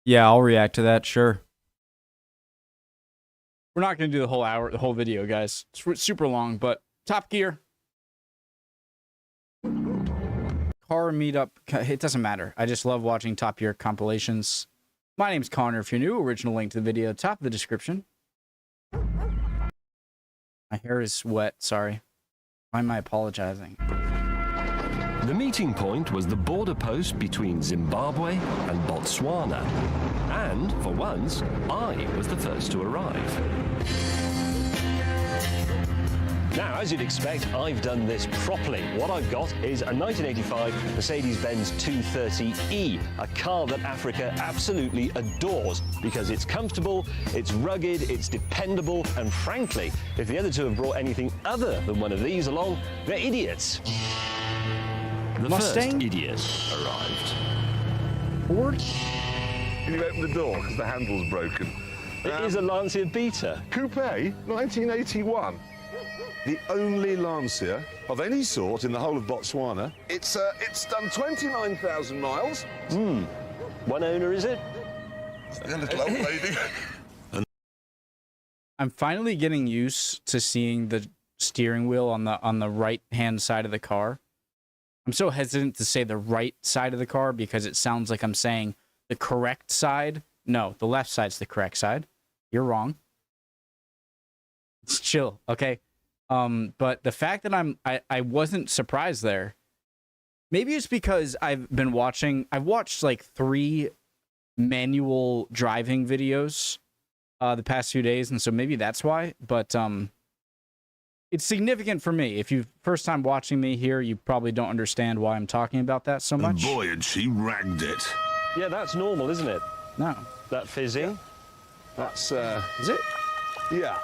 Yeah, I'll react to that, sure. We're not going to do the whole video, guys. It's super long, but Top Gear. Car meetup, it doesn't matter. I just love watching Top Gear compilations. My name's Connor. If you're new, original link to the video, top of the description. My hair is wet, sorry. Why am I apologizing? The meeting point was the border post between Zimbabwe and Botswana. And, for once, I was the first to arrive. Now, as you'd expect, I've done this properly. What I've got is a 1985 Mercedes-Benz 230e, a car that Africa absolutely adores because it's comfortable, it's rugged, it's dependable, and frankly, if the other two have brought anything other than one of these along, they're idiots. The Mustang? first idiot arrived. Ford? Can you open the door because the handle's broken? It is a Lancia Beta. Coupe, 1981. The only Lancia of any sort in the whole of Botswana. It's done 29,000 miles. One owner, is it? The little old lady. I'm finally getting used to seeing the steering wheel on the right-hand side of the car. I'm so hesitant to say the right side of the car because it sounds like I'm saying the correct side. No, the left side's the correct side. You're wrong. It's chill, okay? But the fact that I wasn't surprised there, maybe it's because I've watched like 3 manual driving videos the past few days, and so maybe that's why, but it's significant for me. If you're first time watching me here, you probably don't understand why I'm talking about that so much. Boy, and she ragged it. Yeah, that's normal, isn't it? No. That fizzing. Yeah. That's, Is it? yeah.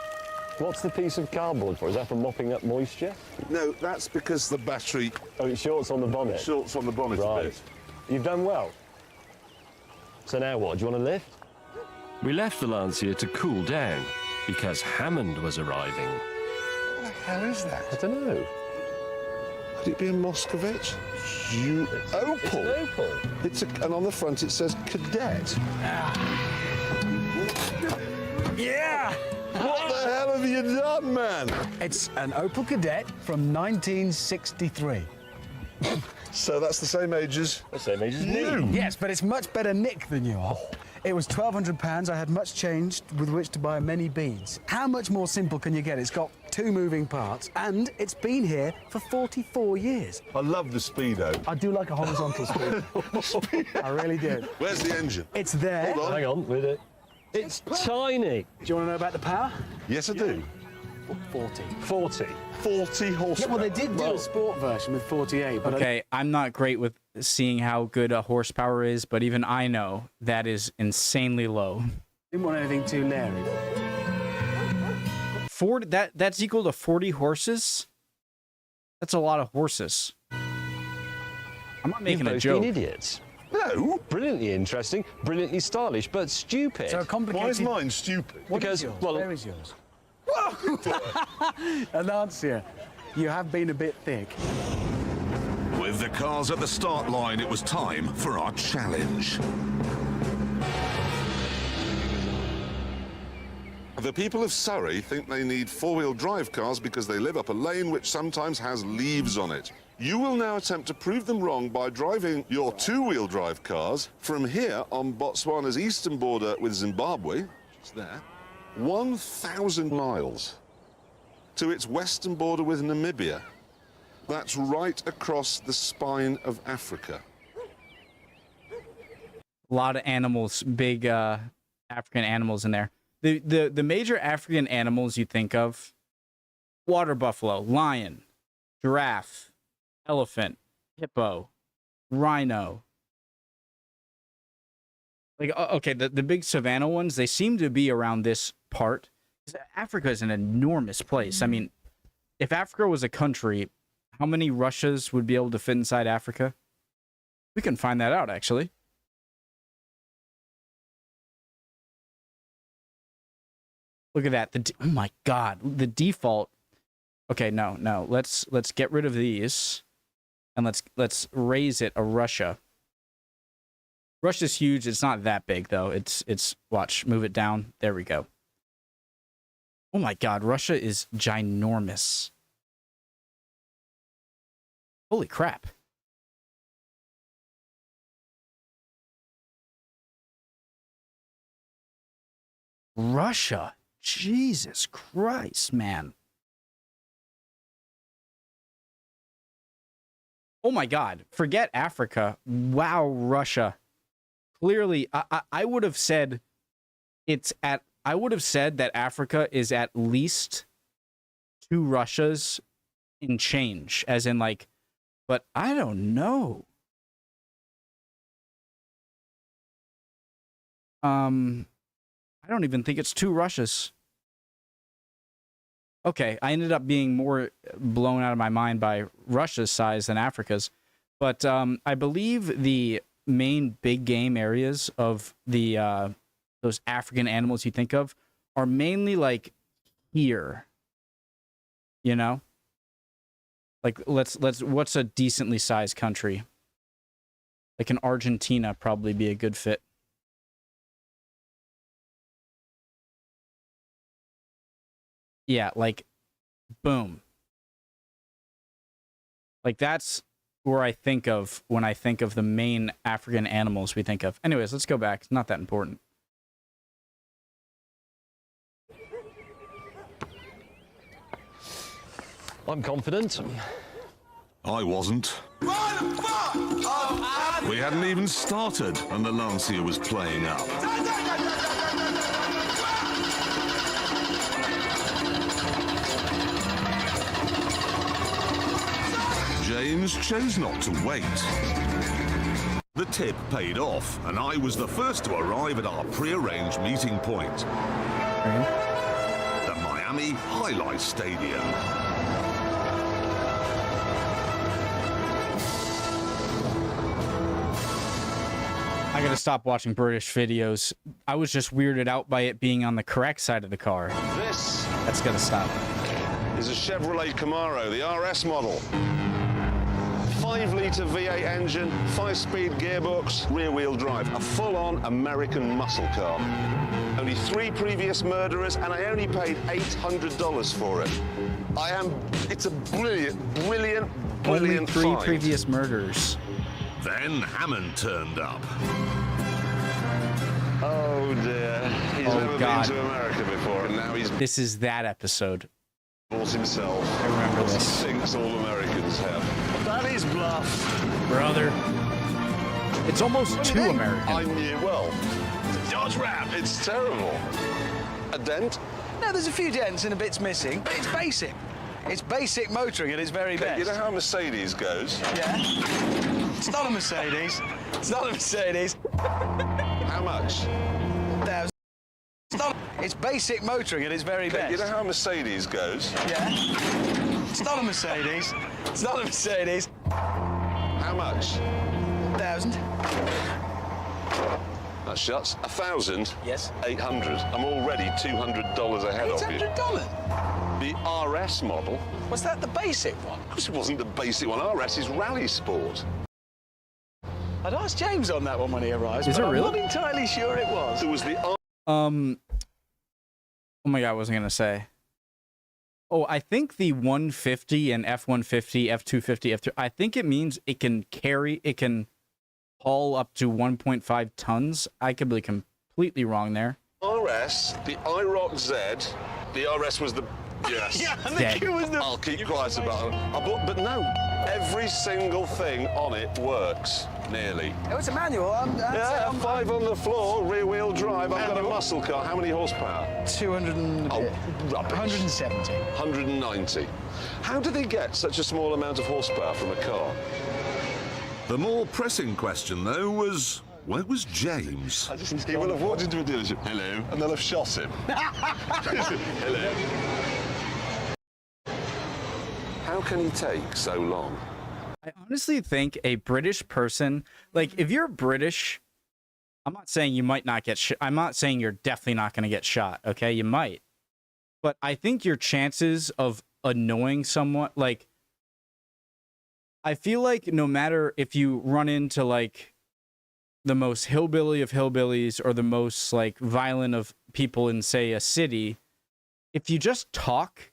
What's the piece of cardboard for? Is that for mopping up moisture? No, that's because the battery Oh, it shorts on the bonnet. shorts on the bonnet a Right. bit. You've done well. So now what? Do you want to lift? We left the Lancia to cool down because Hammond was arriving. What the hell is that? I don't know. Could it be a Moscovich? Opal. It's an Opal. And on the front it says Cadet. Yeah! What the hell have you done, man? It's an Opel Kadett from 1963. So that's the same age as The same age as me. you. Yes, but it's much better nick than you are. It was £1,200. I had much change with which to buy many beads. How much more simple can you get? It's got 2 moving parts, and it's been here for 44 years. I love the Speedo. I do like a horizontal speed. I really do. Where's the engine? It's there. Hold on. Hang on with it. It's tiny. Do you want to know about the power? Yes, I do. 40. 40. 40 horsepower. Yeah, well, they did do Well- a sport version with 48, but Okay, I'm not great with seeing how good a horsepower is, but even I know that is insanely low. I didn't want anything too leery. That's equal to 40 horses? That's a lot of horses. I'm not making You've a both joke. been idiots. No. Brilliantly interesting, brilliantly stylish, but stupid. So complicated. Why is mine stupid? What is Because, yours? well- Where is yours? A Lancia. You have been a bit thick. With the cars at the start line, it was time for our challenge. The people of Surrey think they need 4-wheel drive cars because they live up a lane which sometimes has leaves on it. You will now attempt to prove them wrong by driving your 2-wheel drive cars from here on Botswana's eastern border with Zimbabwe, which is there, 1,000 miles to its western border with Namibia. That's right across the spine of Africa. A lot of animals, big African animals in there. The major African animals you think of: water buffalo, lion, giraffe, elephant, hippo, rhino. Like, okay, the big savanna ones, they seem to be around this part. Africa is an enormous place. I mean, if Africa was a country, how many Russias would be able to fit inside Africa? We can find that out, actually. Look at that. Oh my God, the default. Okay, no. Let's get rid of these, and let's raise it a Russia. Russia's huge. It's not that big though. It's watch, move it down. There we go. Oh my God, Russia is ginormous. Holy crap. Russia. Jesus Christ, man. Oh my God. Forget Africa. Wow, Russia. Clearly, I would have said I would have said that Africa is at least 2 Russias in change, as in like, but I don't know. I don't even think it's 2 Russias. Okay, I ended up being more blown out of my mind by Russia's size than Africa's. But I believe the main big game areas of the those African animals you think of are mainly like here. You know? Like let's what's a decently sized country? Like an Argentina probably be a good fit. Yeah, like, boom. Like, that's where I think of when I think of the main African animals we think of. Anyways, let's go back. It's not that important. I'm confident. I wasn't. We hadn't even started, and the Lancia was playing up. James chose not to wait. The tip paid off, and I was the first to arrive at our pre-arranged meeting point. The Miami Highlight Stadium. I gotta stop watching British videos. I was just weirded out by it being on the correct side of the car. This That's gotta stop. is a Chevrolet Camaro, the RS model. 5-litre V8 engine, 5-speed gearbox, rear-wheel drive. A full-on American muscle car. Only 3 previous murderers, and I only paid $800 for it. It's a brilliant Only 3 find. previous murders. Then Hammond turned up. Oh dear, he's Oh, never God. been to America before, and now he's This is that episode. bought himself. I remember what he this. thinks all Americans have. That is bluff. Brother. It's almost too I American. knew, well, Dodge Ram, it's terrible. A dent? No, there's a few dents and a bit's missing, but it's basic. It's basic motoring at its very best. You know how a Mercedes goes? Yeah. It's not a Mercedes. It's not a Mercedes. How much? It's basic motoring at its very best. You know how a Mercedes goes? Yeah. It's not a Mercedes. It's not a Mercedes. How much? 1,000. That shuts. 1,000? Yes. 800. I'm already $200 ahead of you. $800. The RS model? Was that the basic one? Of course it wasn't the basic one. RS is Rally Sport. I'd asked James on that one when he arrived. Is but it I'm really? not entirely sure it was. There was the Oh my God, what was I gonna say? Oh, I think the 150 and F-150, F-250, F2, I think it means it can haul up to 1.5 tons. I could be completely wrong there. RS, the IROC Z. The RS was the... Yes. Yeah, and Dead. the Q was the... I'll keep quiet about it. But no, every single thing on it works, nearly. Oh, it's a manual. Yeah, 5 on the floor, rear-wheel drive. I've got a muscle car. How many horsepower? 200 and... Oh, rubbish. 170. 190. How do they get such a small amount of horsepower from a car? The more pressing question, though, was where was James? He will have walked into a dealership. Hello. And they'll have shot him. Hello. How can he take so long? I honestly think a British person, like if you're British, I'm not saying you might not get shot. I'm not saying you're definitely not going to get shot. Okay, you might, but I think your chances of annoying someone, like, I feel like no matter if you run into like the most hillbilly of hillbillies or the most like violent of people in, say, a city, if you just talk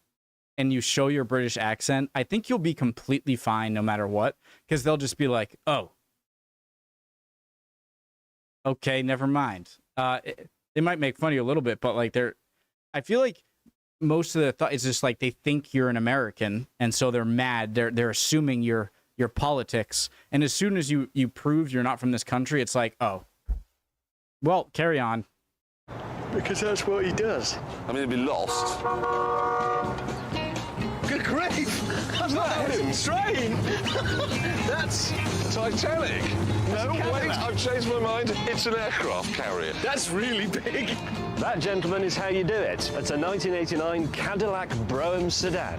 and you show your British accent, I think you'll be completely fine no matter what, because they'll just be like, oh, okay, never mind. They might make fun of you a little bit, but like I feel like most of the thought is just like they think you're an American, and so they're mad. They're assuming your politics, and as soon as you prove you're not from this country, it's like, oh, well, carry on. Because that's what he does. I mean, he'd be lost. Good grief! That's not a train! That's Titanic. No, wait, I've changed my mind. It's an aircraft carrier. that's really big. That, gentlemen, is how you do it. It's a 1989 Cadillac Brougham sedan.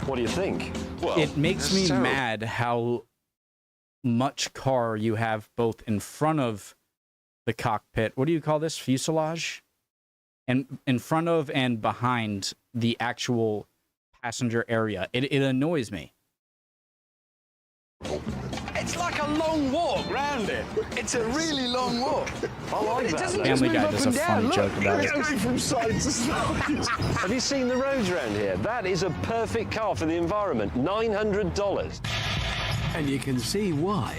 What do you think? Well, It makes me terrible. mad how much car you have both in front of the cockpit. What do you call this? Fuselage? And in front of and behind the actual passenger area. It annoys me. It's like a long walk round it. It's a really long walk. I like It that. doesn't though. just Family move Guy up does and a down. funny Look, joke about it. Going from side to side. Have you seen the roads around here? That is a perfect car for the environment. $900. And you can see why.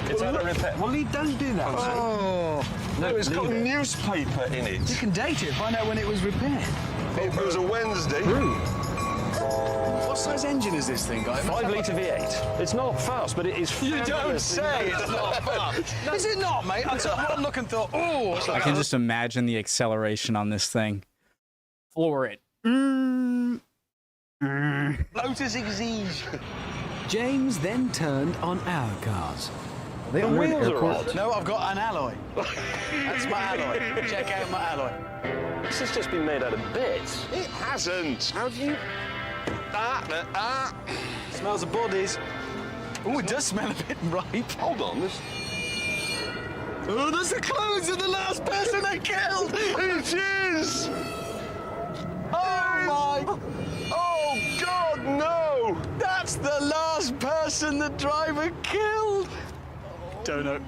It's had a repair. Well, Lee, don't do that. Oh, No, it's got leave it. newspaper in you it. can date it, find out when it was repaired. It was a Wednesday. What size engine is this thing, guy? 5-litre V8. It's not fast, but it is fabulously it's not fast. Is it not, mate? I took one look and thought, oh. I can just imagine the acceleration on this thing. Floor it. Lotus Exige. James then turned on our cars. The wheels are odd. No, I've got an alloy. That's my alloy. Check out my alloy. This has just been made out of bits. It hasn't. How do you... Smells of bodies. Oh, it does smell a bit ripe. Hold on, this... Oh, that's the clothes of the last person they killed. It is! Oh my! Oh, God, no! That's the last person the driver killed. Don't know.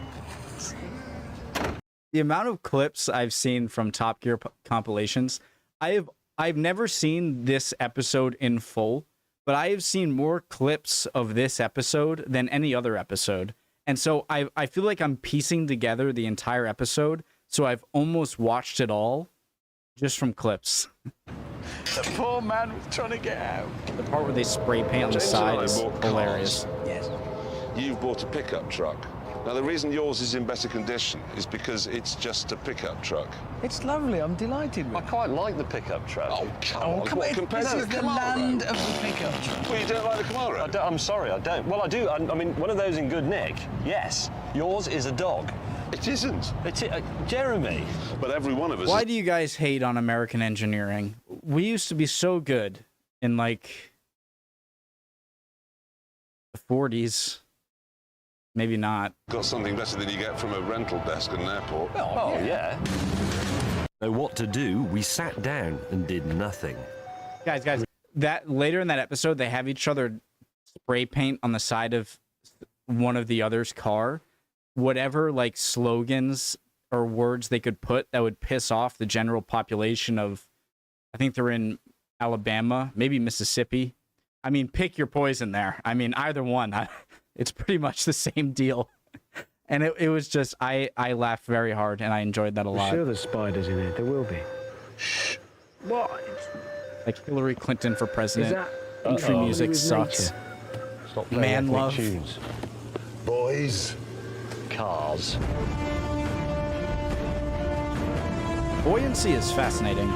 The amount of clips I've seen from Top Gear compilations, I've never seen this episode in full, but I have seen more clips of this episode than any other episode. And so I feel like I'm piecing together the entire episode, so I've almost watched it all just from clips. The poor man was trying to get out. The part where they spray paint on the James and I side is bought cars. hilarious. Yes. You've bought a pickup truck. Now, the reason yours is in better condition is because it's just a pickup truck. It's lovely. I'm delighted with I it. quite like the pickup truck. Oh, come Oh, on. come What, on. compared This to is the Camaro? land of the pickup truck. Well, you don't like the Camaro? I'm sorry, I don't. Well, I do. I mean, one of those in good nick. Yes. Yours is a dog. It isn't. It's Jeremy. But every one of us... Why do you guys hate on American engineering? We used to be so good in like the 40s. Maybe not. got something better than you get from a rental desk at an airport. Oh, yeah. Know what to do, we sat down and did nothing. Guys, that later in that episode, they have each other spray paint on the side of one of the other's car. Whatever like slogans or words they could put that would piss off the general population of, I think they're in Alabama, maybe Mississippi. I mean, pick your poison there. I mean, either one. It's pretty much the same deal. And it was just, I laughed very hard and I enjoyed that a lot. Sure there's spiders in it. There will be. What? Like Hillary Clinton for president. Is that Country music with sucks. nature? Stop playing Man ethnic love. tunes. Boys. Cars. Buoyancy is fascinating.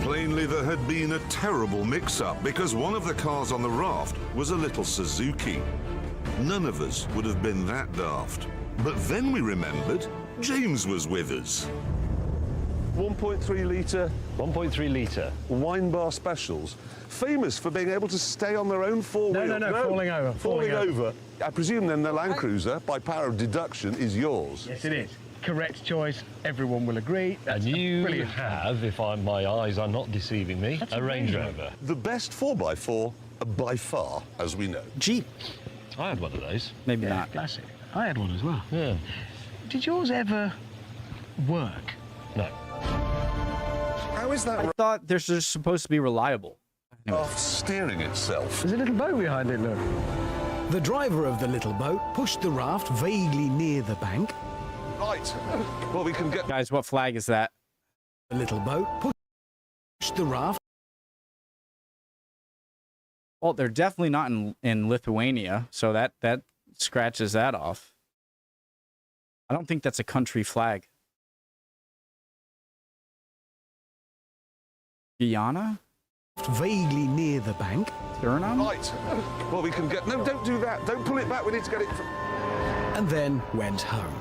Plainly, there had been a terrible mix-up because one of the cars on the raft was a little Suzuki. None of us would have been that daft. But then we remembered James was with us. 1.3 litre 1.3 litre. wine bar specials, famous for being able to stay on their own four wheels. No, falling over, Falling falling over. I presume then the Land Cruiser, by power of deduction, is yours. Yes, it is. Correct choice. Everyone will agree. That's And you brilliant. have, if my eyes are not deceiving me, a Range Rover. The best 4x4 by far, as we know. Jeep. I had one of those. Maybe not. Classic. I had one as well. Yeah. Did yours ever work? No. How is that I thought they're just supposed to be reliable. raft steering itself? There's a little boat behind it, look. The driver of the little boat pushed the raft vaguely near the bank. Right. Well, we can get... Guys, what flag is that? The little boat pushed the raft. Well, they're definitely not in Lithuania, so that scratches that off. I don't think that's a country flag. Guyana? Vaguely near the bank. Suriname? Right. Well, we can get... No, don't do that. Don't pull it back. We need to get it... And then went home.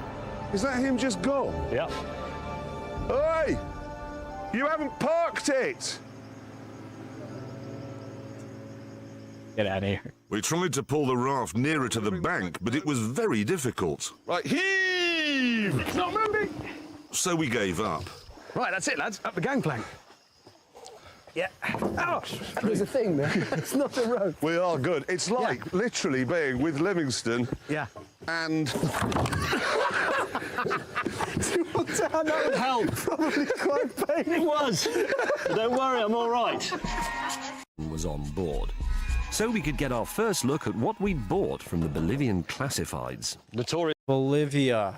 Is that him just gone? Yeah. Hey! You haven't parked it! Get out of here. We tried to pull the raft nearer to the bank, but it was very difficult. Right, heave! It's not moving! So we gave up. Right, that's it, lads. Up the gangplank. Yeah. Oh, there's a thing there. It's not a rope. We are good. It's like literally being with Livingston Yeah. and... That would help. Probably quite painful. It was. Don't worry, I'm all right. Was on board. So we could get our first look at what we'd bought from the Bolivian classifieds. Notorious. Bolivia.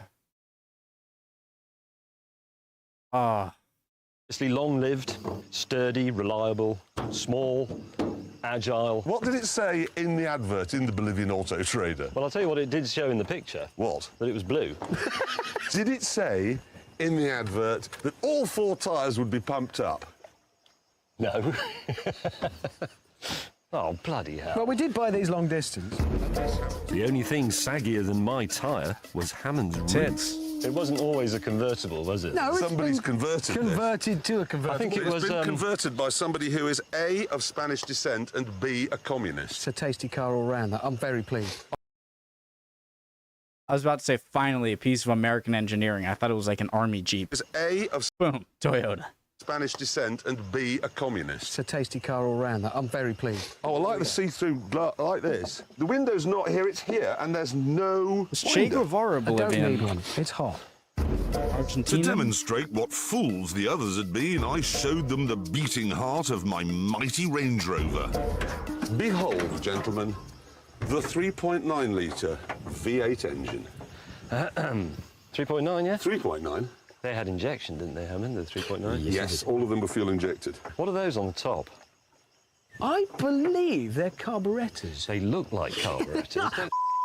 Ah. Long-lived, sturdy, reliable, small, agile. What did it say in the advert in the Bolivian Auto Trader? Well, I'll tell you what it did show in the picture. What? That it was blue. Did it say in the advert that all 4 tyres would be pumped up? No. Oh, bloody hell. Well, we did buy these long distance. The only thing saggier than my tyre was Hammond's Tits. roots. It wasn't always a convertible, was it? No, it's Somebody's been converted converted to a convertible. I think it It's was. been converted by somebody who is A, of Spanish descent, and B, a communist. It's a tasty car all round. I'm very pleased. I was about to say, finally, a piece of American engineering. I thought it was like an army Jeep. Is A, of Boom. Toyota. Spanish descent, and B, a communist. It's a tasty car all round. I'm very pleased. Oh, I like the see-through like this. The window's not here, it's here, and there's no Che window. Guevara, I don't Bolivian. need one. It's hot. To Argentina. demonstrate what fools the others had been, I showed them the beating heart of my mighty Range Rover. Behold, gentlemen, the 3.9-litre V8 engine. 3.9, yeah? 3.9? They had injection, didn't they, Hammond, the 3.9? Yes, all of them were fuel injected. What are those on the top? I believe they're carburettors. They look like carburetors. don't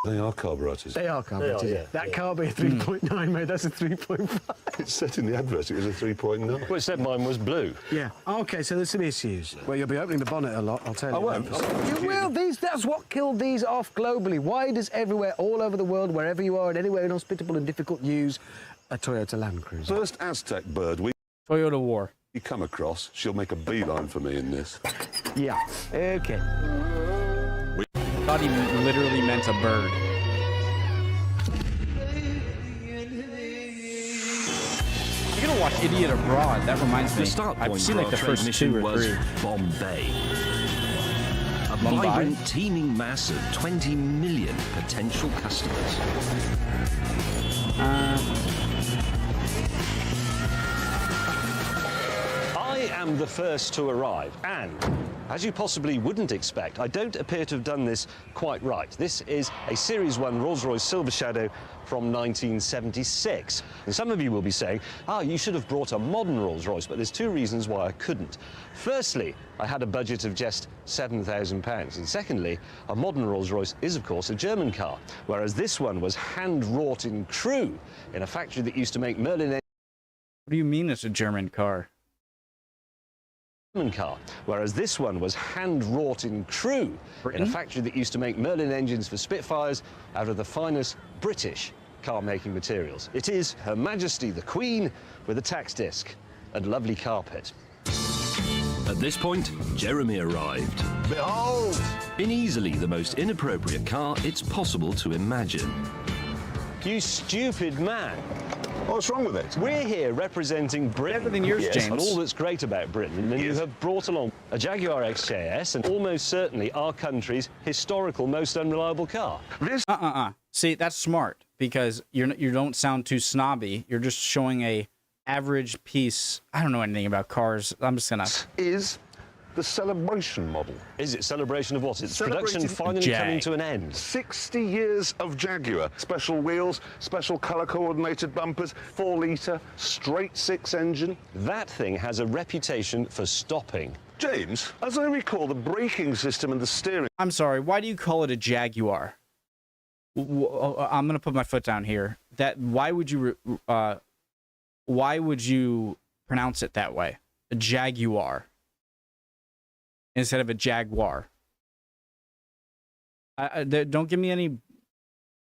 They are carburetors. They are carburetors. They are, yeah. That can't be a 3.9, mate. That's a 3.5. It said in the advert it was a 3.9. Well, it said mine was blue. Yeah. OK, so there's some issues. Well, you'll be opening the bonnet a lot, I'll tell you. I won't. You will. That's what killed these off globally. Why does everywhere, all over the world, wherever you are, and anywhere inhospitable and difficult, use a Toyota Land Cruiser? First Aztec bird we Toyota War. come across, she'll make a beeline for me in this. Yeah. OK. I thought he literally meant a bird. You're gonna watch Idiot Abroad. That reminds me. The start point I've seen for like the our trade first mission 2 or was 3. Bombay. A Mumbai? vibrant, teeming mass of 20 million potential customers. I am the first to arrive, and as you possibly wouldn't expect, I don't appear to have done this quite right. This is a Series 1 Rolls-Royce Silver Shadow from 1976. And some of you will be saying, you should have brought a modern Rolls-Royce, but there's 2 reasons why I couldn't. Firstly, I had a budget of just £7,000, and secondly, a modern Rolls-Royce is, of course, a German car, whereas this one was hand-wrought in Crewe in a factory that used to make Merlin What do you mean it's a German car? car, whereas this one was hand-wrought in Crewe in a factory that used to make Merlin engines for Spitfires out of the finest British car-making materials. It is Her Majesty the Queen with a tax disc and lovely carpet. At this point, Jeremy arrived. Behold! In easily the most inappropriate car it's possible to imagine. You stupid man. What's wrong with it? We're here representing Britain. Everything yours, yes, James. and all that's great about Britain, and you have brought along a Jaguar XJS, and almost certainly our country's historical most unreliable car. This See, that's smart because you don't sound too snobby. You're just showing a average piece. I don't know anything about cars. I'm just gonna. is the celebration model. Is it celebration of what? It's production Celebrating finally Jag. coming to an end. 60 years of Jaguar. Special wheels, special colour-coordinated bumpers, 4-litre, straight 6 engine. That thing has a reputation for stopping. James, as I recall, the braking system and the steering... I'm sorry. Why do you call it a Jaguar? I'm gonna put my foot down here. Why would you pronounce it that way? A Jaguar instead of a Jaguar. Don't give me any.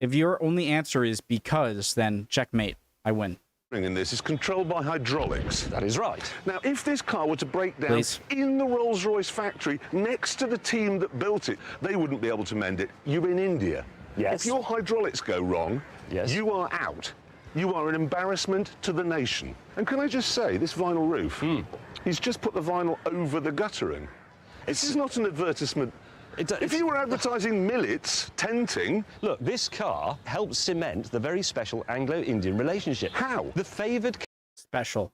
If your only answer is because, then checkmate. I win. in this is controlled by hydraulics. That is right. Now, if this car were to break down Please. in the Rolls-Royce factory next to the team that built it, they wouldn't be able to mend it. You're in India. Yes. If your hydraulics go wrong, Yes. you are out. You are an embarrassment to the nation. And can I just say, this vinyl roof, he's just put the vinyl over the guttering. This is not an advertisement. If you were advertising millets, tenting... Look, this car helps cement the very special Anglo-Indian relationship. How? The favoured Special.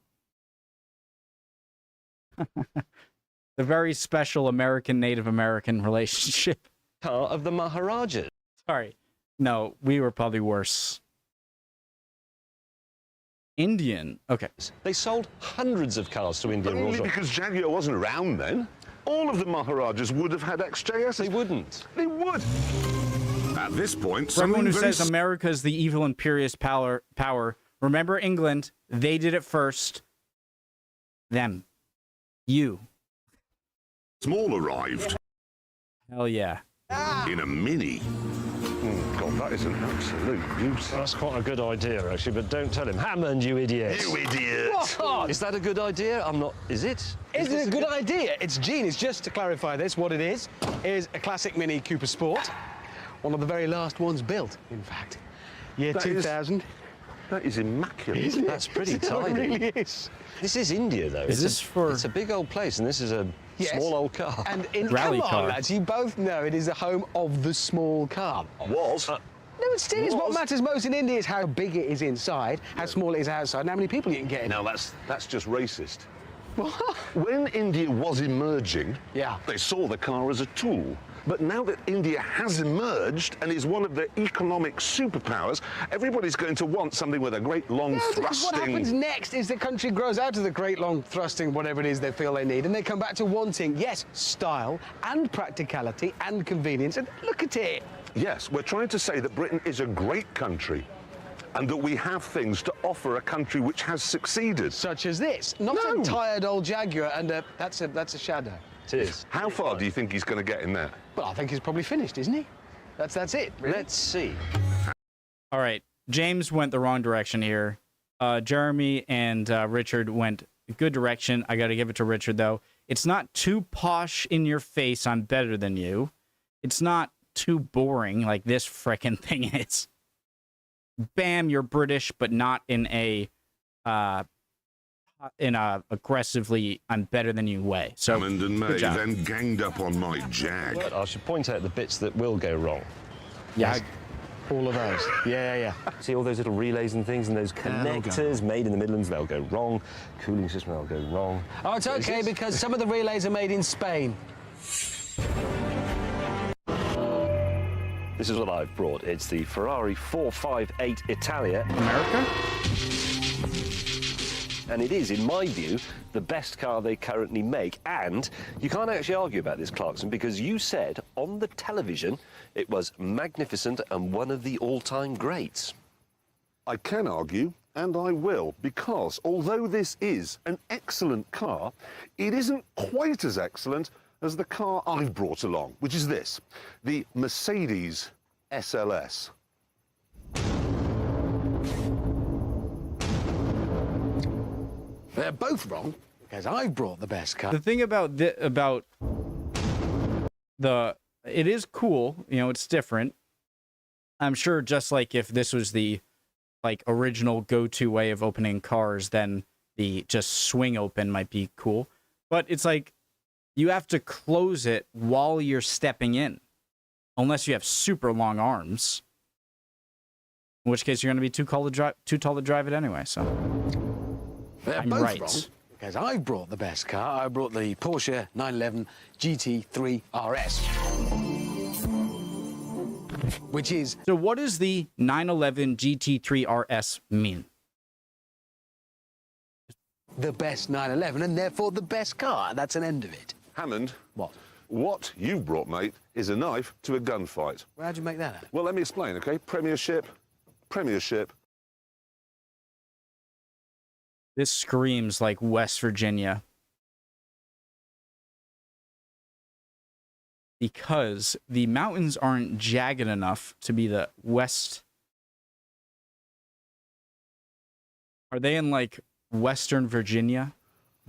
The very special American-Native American relationship. car of the Maharajas. Sorry. No, we were probably worse. Indian. Okay. They sold hundreds of cars to Indian Only Rolls-Royce. because Jaguar wasn't around then. All of the Maharajas would have had XJS. They wouldn't. They would. At this point, For everyone who something very says America is the evil imperious power, remember England. They did it first. Them. You. small arrived Hell yeah. in a Mini. God, that is an absolute nuisance. That's quite a good idea, actually, but don't tell him. Hammond, you idiot. You idiot! What? Is that a good idea? I'm not... Is it? Is it a good idea? It's genius. Just to clarify this, what it is a classic Mini Cooper Sport. One of the very last ones built, in fact. Year That is- 2000. That is immaculate. Isn't it? That's pretty It tidy. really is. This is India, though. Is this for- It's a big old place, and this is a Yes. small old car. And in Rally come on, car. lads, you both know it is the home of the small car. Was. No, it still is. What Was. matters most in India is how big it is inside, how small it is outside, and how many people you can get in. Now, that's just racist. When India was emerging, Yeah. they saw the car as a tool. But now that India has emerged and is one of the economic superpowers, everybody's going to want something with a great long Yeah, because what happens thrusting... next is the country grows out of the great long thrusting, whatever it is they feel they need, and they come back to wanting, yes, style and practicality and convenience. And look at it. Yes, we're trying to say that Britain is a great country and that we have things to offer a country which has succeeded. Such as this. Not No. a tired old Jaguar, and that's a shadow. It is. How far do you think he's going to get in there? Well, I think he's probably finished, isn't he? That's it, really. Let's see. All right. James went the wrong direction here. Jeremy and Richard went a good direction. I got to give it to Richard, though. It's not too posh in your face. I'm better than you. It's not too boring like this frickin' thing is. Bam, you're British, but not in a aggressively I'm better than you way. So Hammond and May good job. then ganged up on my Jag. But I should point out the bits that will go wrong. Yeah. All of those. Yeah. See all those little relays and things and those they'll go connectors made in the Midlands, they'll go wrong. Cooling system, they'll go wrong. Oh, it's okay, because some of the relays are made in Spain. This is what I've brought. It's the Ferrari 458 Italia, America? and it is, in my view, the best car they currently make. And you can't actually argue about this, Clarkson, because you said on the television it was magnificent and one of the all-time greats. I can argue, and I will, because although this is an excellent car, it isn't quite as excellent as the car I've brought along, which is this, the Mercedes SLS. They're both wrong, because I've brought the best car. The thing about it is cool, you know, it's different. I'm sure just like if this was the original go-to way of opening cars, then the just swing open might be cool. But it's like you have to close it while you're stepping in, unless you have super long arms. In which case, you're going to be too tall to drive it anyway. So They're I'm both right. wrong, because I brought the best car. I brought the Porsche 911 GT3 RS, which is So what does the 911 GT3 RS mean? the best 911 and therefore the best car. That's an end of it. Hammond, What? what you've brought, mate, is a knife to a gunfight. How'd you make that out? Well, let me explain, okay? Premiership. This screams like West Virginia. Because the mountains aren't jagged enough to be the West. Are they in like Western Virginia?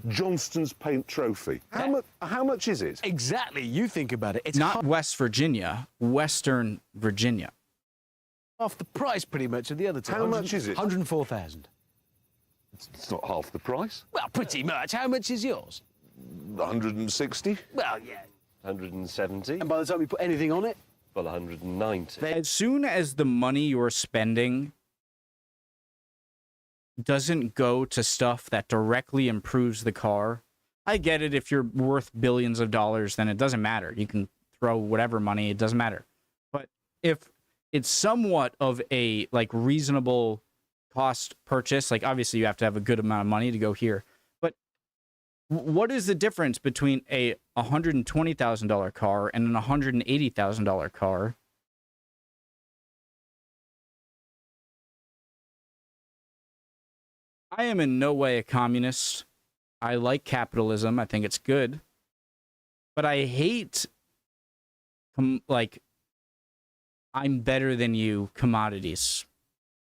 Johnston's Paint Trophy. How much is it? Exactly. You think about it. It's Not West Virginia, Western Virginia. half the price, pretty much, of the other two. How much is it? 104,000. It's not half the price. Well, pretty much. How much is yours? 160. Well, yeah. 170. And by the time you put anything on it, Well, 190. As soon as the money you're spending doesn't go to stuff that directly improves the car, I get it. If you're worth billions of dollars, then it doesn't matter. You can throw whatever money, it doesn't matter. But if it's somewhat of a like reasonable cost purchase, like obviously you have to have a good amount of money to go here. But what is the difference between a $120,000 car and an $180,000 car? I am in no way a communist. I like capitalism. I think it's good. But I hate, like, I'm better than you commodities.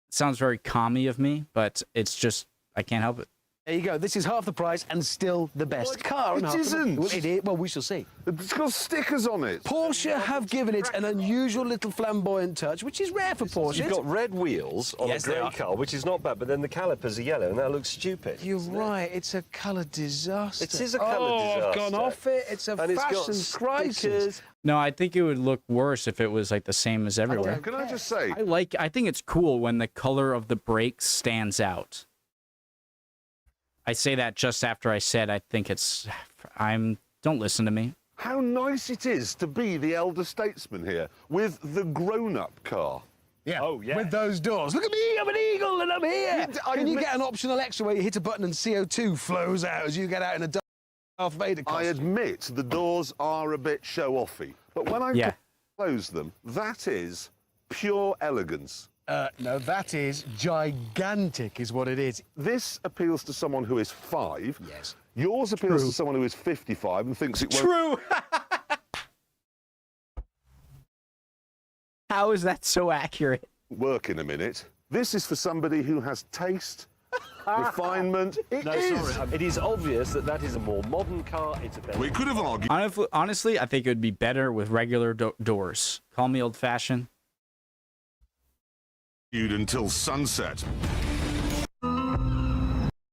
It sounds very commie of me, but it's just, I can't help it. there you go. This is half the price and still the best car. and it half the- isn't. Well, it is. Well, we shall see. It's got stickers on it. Porsche have given it an unusual little flamboyant touch, which is rare for Porsche. You've got red wheels on Yes, a they grey are. car, which is not bad, but then the calipers are yellow, and that looks stupid. You're right. It's a colour disaster. It is a colour I've gone disaster. off it. It's a And it's got fashion crisis. stickers. No, I think it would look worse if it was like the same as everywhere. Can I just say, I think it's cool when the color of the brakes stands out. I say that just after I said I think it's, don't listen to me. how nice it is to be the elder statesman here with the grown-up car. Yeah. Oh, yeah. With those doors. Look at me, I'm an eagle and I'm here. I Can you admit- get an optional extra where you hit a button and CO2 flows out as you get out in a Darth Vader I costume? admit the doors are a bit show-offy, but when I Yeah. close them, that is pure elegance. No, that is gigantic, is what it is. This appeals to someone who is 5. Yes. Yours appeals True. to someone who is 55 and thinks it won't True. How is that so accurate? work in a minute. This is for somebody who has taste, refinement. It is. It is obvious that that is a more modern car. It's a better. We could have argued Honestly, I think it would be better with regular doors. Call me old-fashioned. until sunset.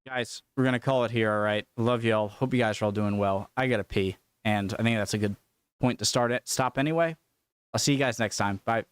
Guys, we're going to call it here, all right? Love y'all. Hope you guys are all doing well. I got to pee, and I think that's a good point to stop anyway. I'll see you guys next time. Bye.